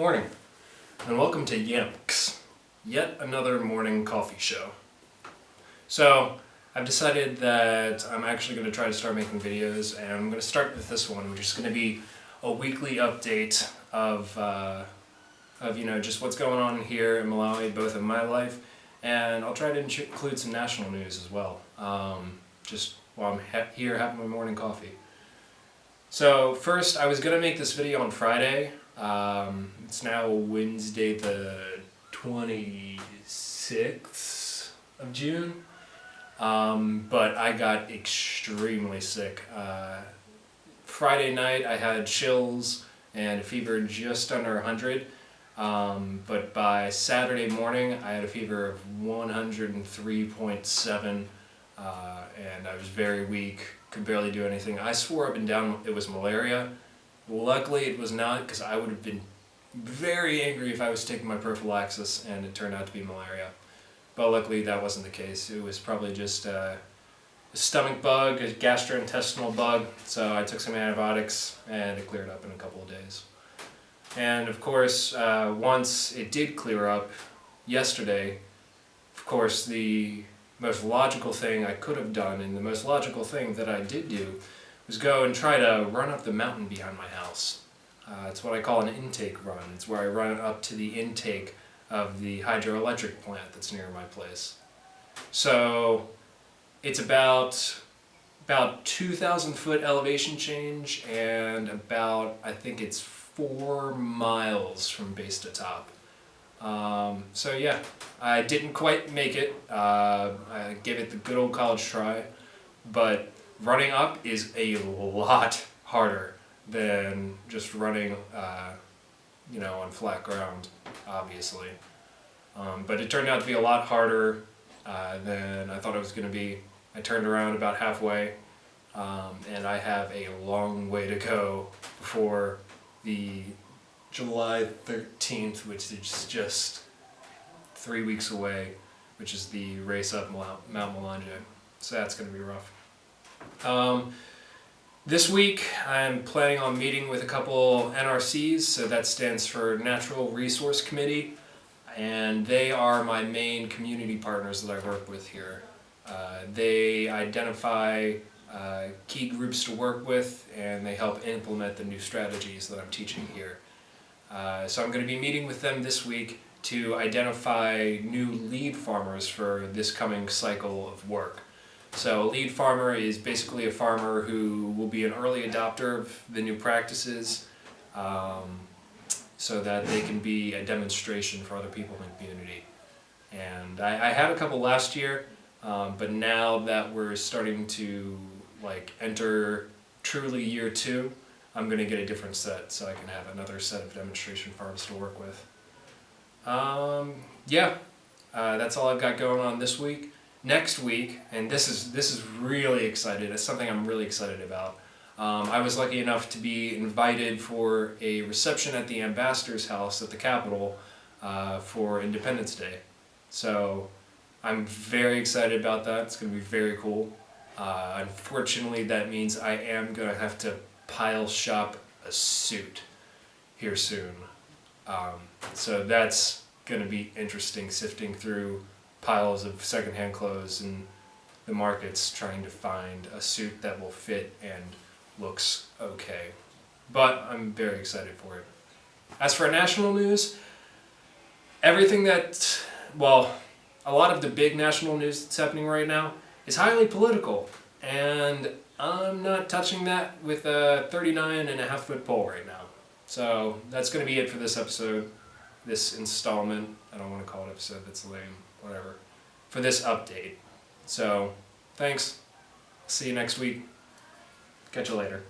Morning, and welcome to Yamks, yet another morning coffee show. So, I've decided that I'm actually going to try to start making videos, and I'm going to start with this one, which is going to be a weekly update of just what's going on here in Malawi, both in my life, and I'll try to include some national news as well, just while I'm here having my morning coffee. So first, I was going to make this video on Friday. It's now Wednesday the 26th of June, but I got extremely sick. Friday night I had chills and a fever just under 100, but by Saturday morning I had a fever of 103.7, and I was very weak, could barely do anything. I swore up and down it was malaria. Luckily it was not, because I would have been very angry if I was taking my prophylaxis and it turned out to be malaria. But luckily that wasn't the case. It was probably just a stomach bug, a gastrointestinal bug, so I took some antibiotics and it cleared up in a couple of days. And of course, once it did clear up yesterday, of course the most logical thing I could have done, and the most logical thing that I did do, was go and try to run up the mountain behind my house. It's what I call an intake run. It's where I run up to the intake of the hydroelectric plant that's near my place. So it's about 2,000 foot elevation change and about, I think it's 4 miles from base to top. So yeah, I didn't quite make it. I gave it the good old college try, but running up is a lot harder than just running, on flat ground, obviously. But it turned out to be a lot harder than I thought it was going to be. I turned around about halfway, and I have a long way to go before the July 13th, which is just 3 weeks away, which is the race up Mount Malanje. So that's going to be rough. This week I'm planning on meeting with a couple NRCs, so that stands for Natural Resource Committee, and they are my main community partners that I work with here. They identify key groups to work with, and they help implement the new strategies that I'm teaching here. So I'm going to be meeting with them this week to identify new lead farmers for this coming cycle of work. So a lead farmer is basically a farmer who will be an early adopter of the new practices, so that they can be a demonstration for other people in the community. And I had a couple last year, but now that we're starting to enter truly year 2, I'm going to get a different set so I can have another set of demonstration farms to work with. That's all I've got going on this week. Next week, and this is really exciting. It's something I'm really excited about. I was lucky enough to be invited for a reception at the ambassador's house at the Capitol for Independence Day. So I'm very excited about that. It's going to be very cool. Unfortunately, that means I am going to have to pile shop a suit here soon. So that's going to be interesting, sifting through piles of secondhand clothes in the markets trying to find a suit that will fit and looks okay. But I'm very excited for it. As for national news, a lot of the big national news that's happening right now is highly political, and I'm not touching that with a 39.5-foot pole right now. So that's going to be it for this episode, this installment. I don't want to call it episode, that's lame, whatever, for this update. So thanks, see you next week, catch you later.